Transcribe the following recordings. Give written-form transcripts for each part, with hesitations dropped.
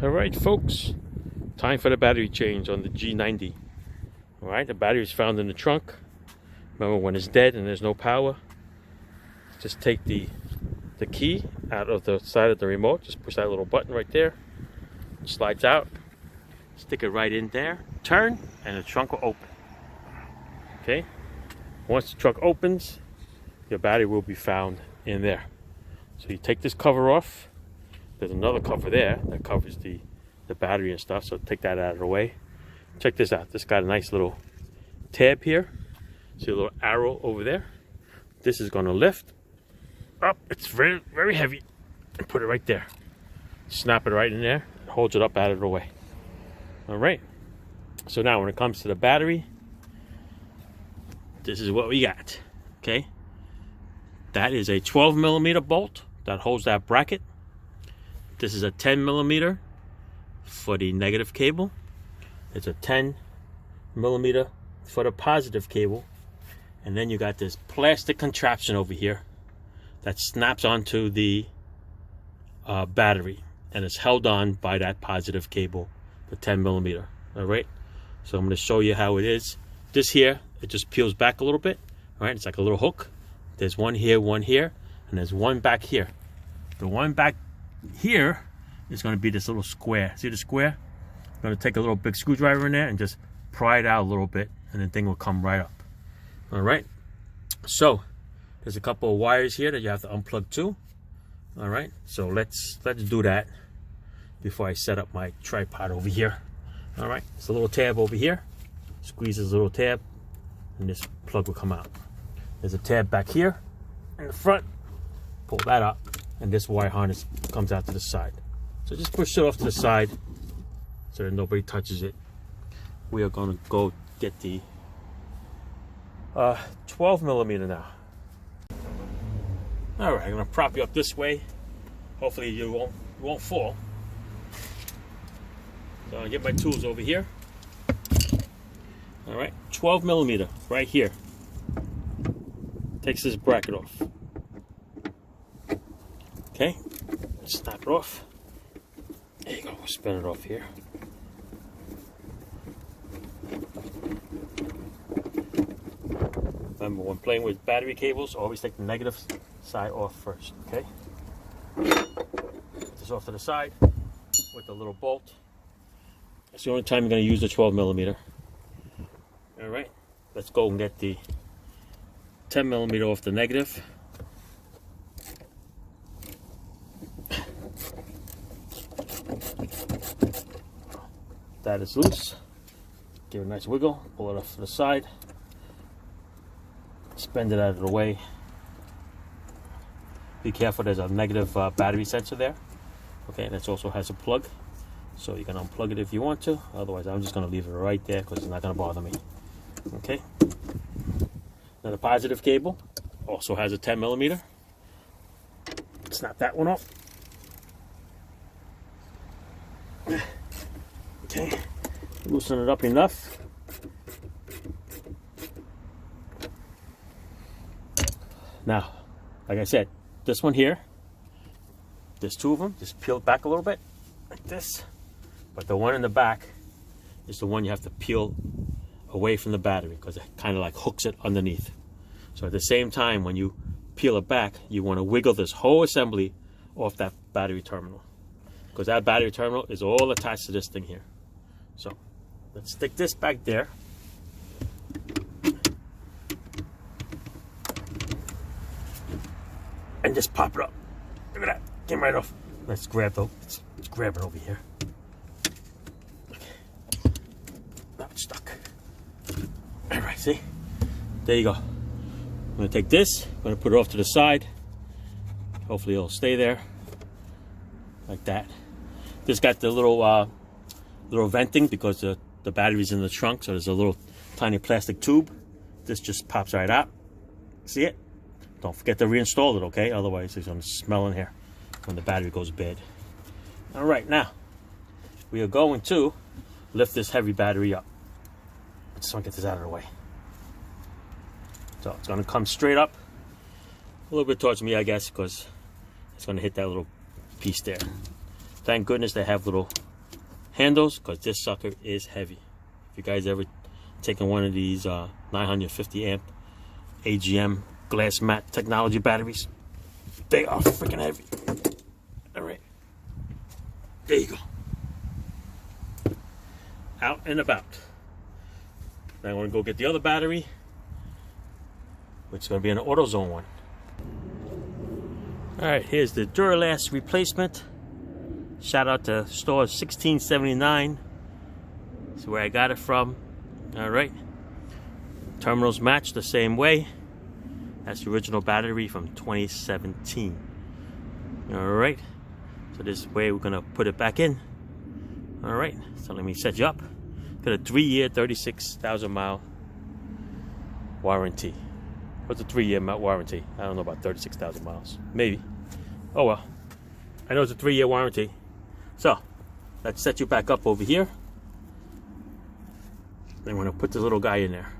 Alright folks, time for the battery change on the G90. Alright, the battery is found in the trunk. Remember, when it's dead and there's no power, just take the key out of the side of the remote, just push that little button right there, it slides out, stick it right in there, turn, and the trunk will open. Okay, once the trunk opens, your battery will be found in there. So you take this cover off. There's another cover there that covers the battery and stuff, so take that out of the way. Check this out. This got a nice little tab here. See a little arrow over there? This is going to lift up. It's very, very heavy. And put it right there. Snap it right in there. It holds it up out of the way. Alright. So now when it comes to the battery, this is what we got. Okay. That is a 12mm bolt that holds that bracket. This is a 10mm for the negative cable. It's a 10mm for the positive cable. And then you got this plastic contraption over here that snaps onto the battery, and it's held on by that positive cable, the 10mm. All right, so I'm going to show you how it is. This here, it just peels back a little bit. All right, it's like a little hook. There's one here, and there's one back here. The one back here is going to be this little square. See the square? I'm going to take a little big screwdriver in there and just pry it out a little bit, and the thing will come right up. All right, so there's a couple of wires here that you have to unplug too. All right, so let's do that before I set up my tripod over here. All right, it's a little tab over here. Squeeze this little tab, and this plug will come out. There's a tab back here in the front. Pull that up, and this wire harness comes out to the side. So just push it off to the side so that nobody touches it. We are going to go get the 12mm now. All right, I'm going to prop you up this way. Hopefully you won't fall. So I'll get my tools over here. All right, 12mm right here. Takes this bracket off. Okay, snap it off. There you go, we'll spin it off here. Remember, when playing with battery cables, always take the negative side off first, okay? Put this off to the side with the little bolt. That's the only time you're going to use the 12mm. All right, let's go and get the 10mm off the negative. That is loose. Give it a nice wiggle. Pull it off to the side. Bend it out of the way. Be careful, there's a negative battery sensor there. Okay, and this also has a plug, so you can unplug it if you want to. Otherwise, I'm just going to leave it right there because it's not going to bother me. Okay. Now the positive cable also has a 10mm. Snap that one off. Okay, loosen it up enough. Now, like I said, this one here, there's two of them, just peel it back a little bit, like this. But the one in the back is the one you have to peel away from the battery because it kind of like hooks it underneath. So at the same time, when you peel it back, you want to wiggle this whole assembly off that battery terminal, because that battery terminal is all attached to this thing here. So let's stick this back there. And just pop it up. Look at that. Came right off. Let's grab it over here. Okay. Now it's stuck. Alright, see? There you go. I'm gonna take this, I'm gonna put it off to the side. Hopefully it'll stay there. Like that. This got the little venting because the battery's in the trunk, so there's a little tiny plastic tube. This just pops right out. See it? Don't forget to reinstall it, okay? Otherwise, it's going to smell in here when the battery goes bad. All right, now, we are going to lift this heavy battery up. I just want to get this out of the way. So it's going to come straight up, a little bit towards me, I guess, because it's going to hit that little piece there. Thank goodness they have little handles, because this sucker is heavy. If you guys ever taken one of these 950 amp AGM glass mat technology batteries, they are freaking heavy. All right, there you go. Out and about. Now I want to go get the other battery, which is going to be an AutoZone one. All right, here's the Duralast replacement. Shout out to store 1679. That's where I got it from. All right, terminals match the same way. That's the original battery from 2017. All right, so this way we're gonna put it back in. All right, so let me set you up. Got a 3-year, 36,000 mile warranty. What's a 3-year warranty? I don't know about 36,000 miles. Maybe. Oh well. I know it's a 3-year warranty. So, let's set you back up over here. I'm going to put this little guy in there.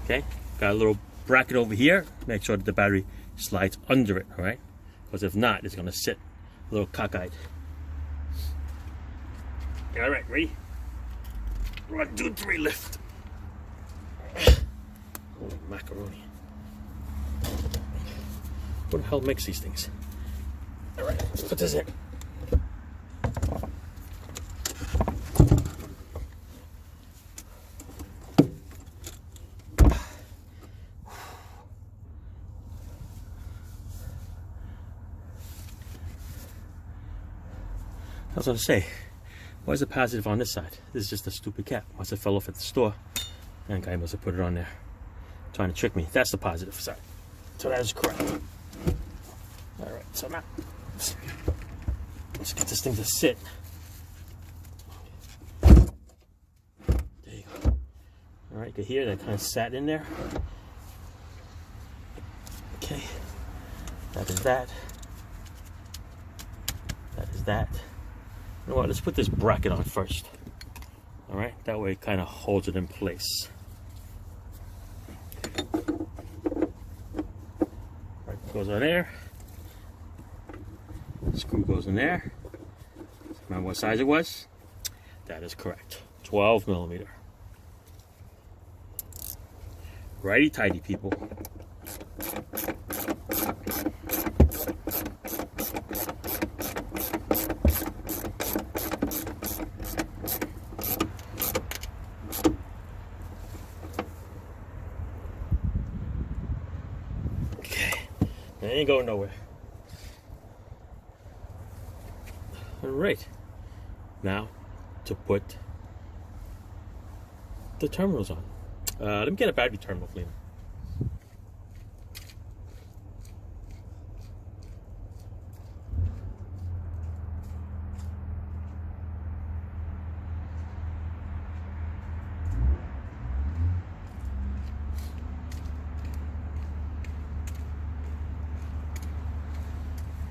Okay, got a little bracket over here. Make sure that the battery slides under it, all right? Because if not, it's going to sit a little cockeyed. All right, ready? 1, 2, 3, lift. Holy macaroni. Who the hell makes these things? All right, let's put this in. I was going to say, why is it positive on this side? This is just a stupid cap. Must have fell off at the store. That guy must have put it on there. Trying to trick me. That's the positive side. So that is correct. All right, so now let's get this thing to sit. There you go. All right, you can hear that kind of sat in there. Okay, that is that. That is that. You know what, let's put this bracket on first. All right, that way it kind of holds it in place. Right, goes on there. Screw goes in there. Remember what size it was? That is correct. 12 millimeter. Righty tighty, people. It ain't going nowhere. All right. Now to put the terminals on. Let me get a battery terminal cleaner.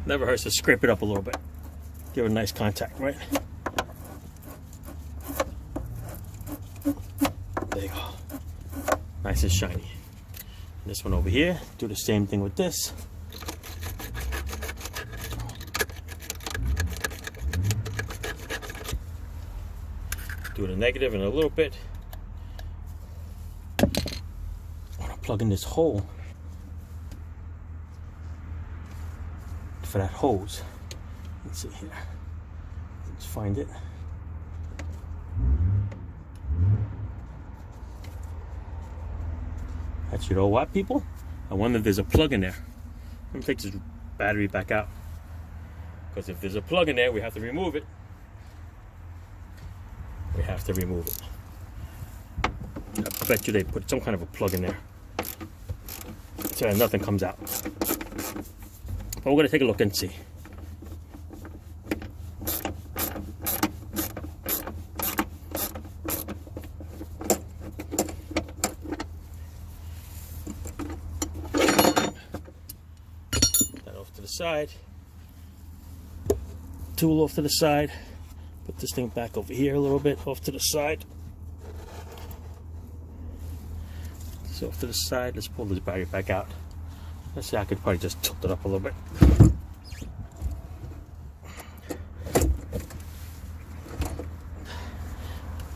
Never hurts to scrape it up a little bit. Give it a nice contact, right? There you go. Nice and shiny. And this one over here, do the same thing with this. Do the negative in a little bit. I want to plug in this hole for that hose. Let's see here. Let's find it. Actually, you know what, people? I wonder if there's a plug in there. Let me take this battery back out. Because if there's a plug in there, we have to remove it. We have to remove it. I bet you they put some kind of a plug in there so that nothing comes out. But we're going to take a look and see. That off to the side. Tool off to the side. Put this thing back over here a little bit, off to the side. So off to the side, let's pull this battery back out. Let's see, I could probably just tilt it up a little bit.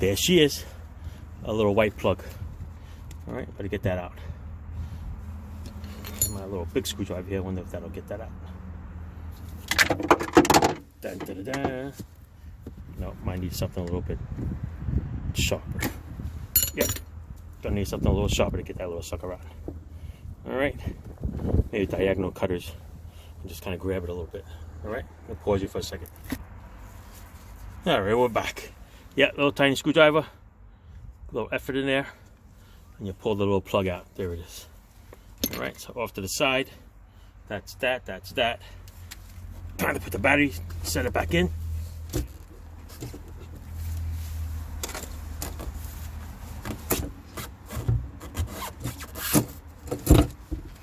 There she is, a little white plug. All right, better get that out. My little big screwdriver here, I wonder if that'll get that out. Dun, dun, dun, dun. No, might need something a little bit sharper. Yeah, gonna need something a little sharper to get that little sucker out. All right, maybe diagonal cutters and just kind of grab it a little bit. All right, I'll pause you for a second. All right, we're back. Yeah, little tiny screwdriver, a little effort in there, and you pull the little plug out. There it is. All right, so off to the side. That's that, that's that. Time to put the battery, set it back in.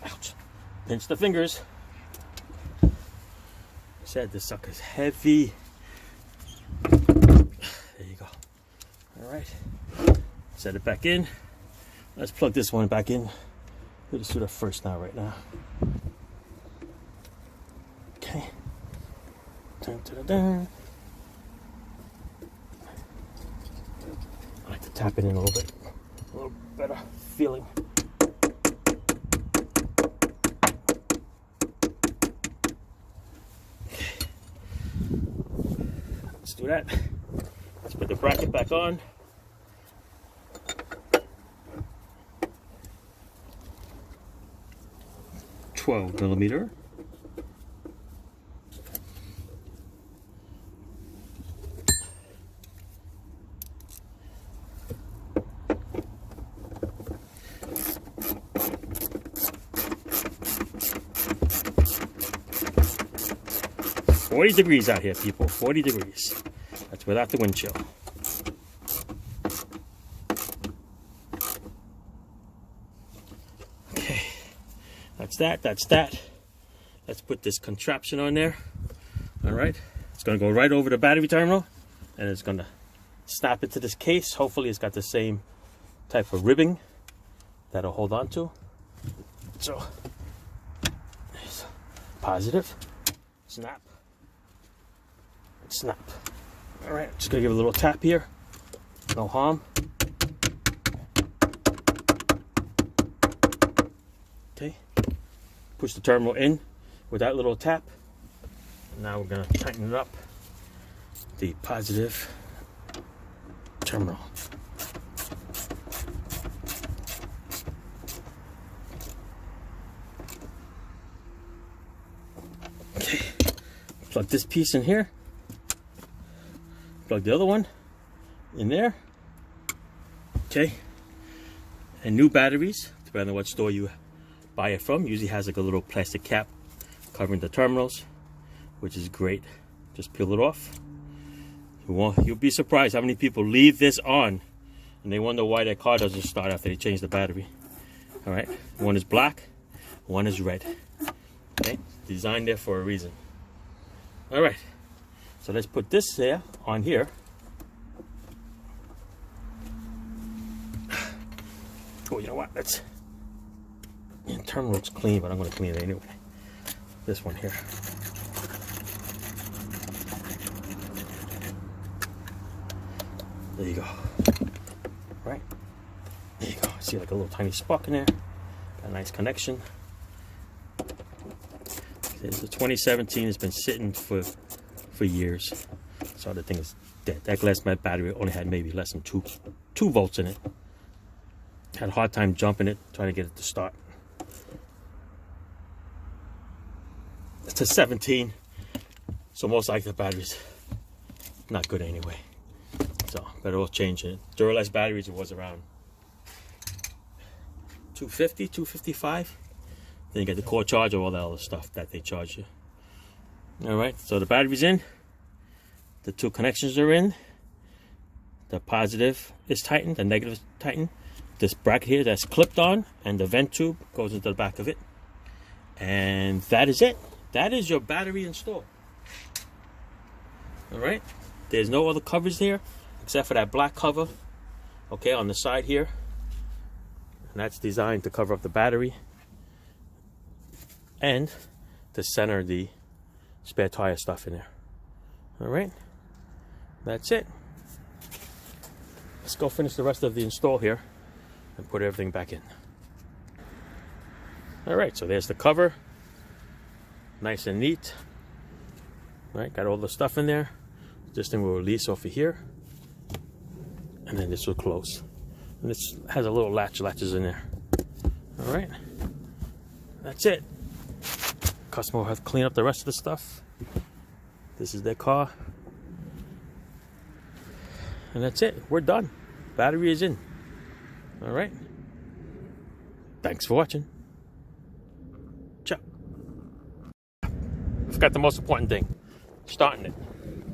Ouch. Pinch the fingers. Said this sucker's heavy. There you go. All right, set it back in. Let's plug this one back in. We'll just do the first now, right now. Okay. Dun, dun, dun, dun. I like to tap it in a little bit. A little better feeling. Okay. Let's do that. Let's put the bracket back on. $12mm. $40 degrees out here, people. 40 degrees. That's without the wind chill. Okay. That's that. That's that. Let's put this contraption on there. All right. It's going to go right over the battery terminal, and it's going to snap into this case. Hopefully, it's got the same type of ribbing that'll hold on to. So, positive. Snap. Snap. All right, just gonna give it a little tap here. No harm. Okay. Push the terminal in with that little tap. Now we're gonna tighten it up. The positive terminal. Okay. Plug this piece in here. Plug the other one in there. Okay. And new batteries, depending on what store you buy it from, usually has like a little plastic cap covering the terminals, which is great. Just peel it off. You'll be surprised how many people leave this on and they wonder why their car doesn't start after they change the battery. All right. One is black, one is red. Okay. Designed there for a reason. All right. So let's put this there on here. Oh, you know what? Let's. The terminal looks clean, but I'm going to clean it anyway. This one here. There you go. Right? There you go. See like a little tiny spark in there. Got a nice connection. It's a 2017. It's been sitting for years, so the thing is dead. That glass mat battery only had maybe less than 2 volts in it. Had a hard time jumping it, trying to get it to start. It's a 17, so most likely the battery's not good anyway. So better off changing it. Duralast batteries, it was around 250, 255. Then you get the core charger, all that other stuff that they charge you. All right, so the battery's in. The 2 connections are in. The positive is tightened, the negative is tightened. This bracket here that's clipped on, and the vent tube goes into the back of it. And that is it. That is your battery installed. All right, there's no other covers here except for that black cover, okay, on the side here. And that's designed to cover up the battery and to center the spare tire stuff in there. All right, that's it. let's go finish the rest of the install here and put everything back in. All right, so there's the cover. Nice and neat. All right, got all the stuff in there. This thing will release off of here. And then this will close. And this has a little latches in there. All right, that's it. Customer will have to clean up the rest of the stuff. This is their car. And that's it, we're done. Battery is in. All right. Thanks for watching. Ciao. Forgot the most important thing. Starting it.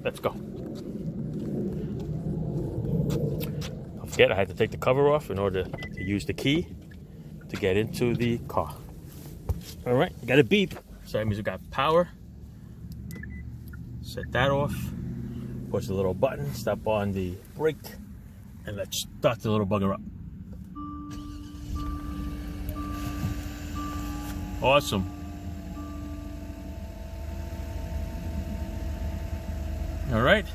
Let's go. Don't forget, I had to take the cover off in order to use the key to get into the car. All right, got a beep. So that means we got power. Set that off. Push the little button, step on the brake, and let's start the little bugger up. Awesome. All right,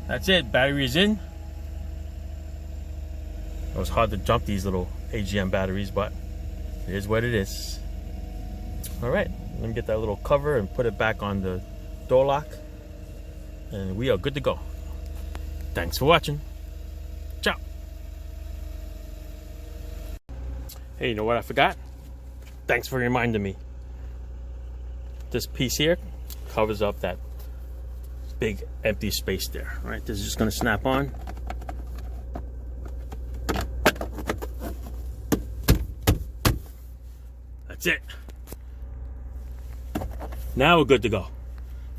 that's it. Battery is in. It was hard to jump these little AGM batteries, but it is what it is. All right, let me get that little cover and put it back on the door lock, and we are good to go. Thanks for watching. Ciao. Hey, you know what I forgot? Thanks for reminding me. This piece here covers up that big empty space there. All right, this is just going to snap on. That's it. Now we're good to go.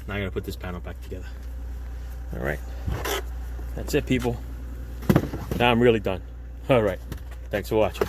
Now I'm going to put this panel back together. All right, that's it, people. Now I'm really done. All right, thanks for watching.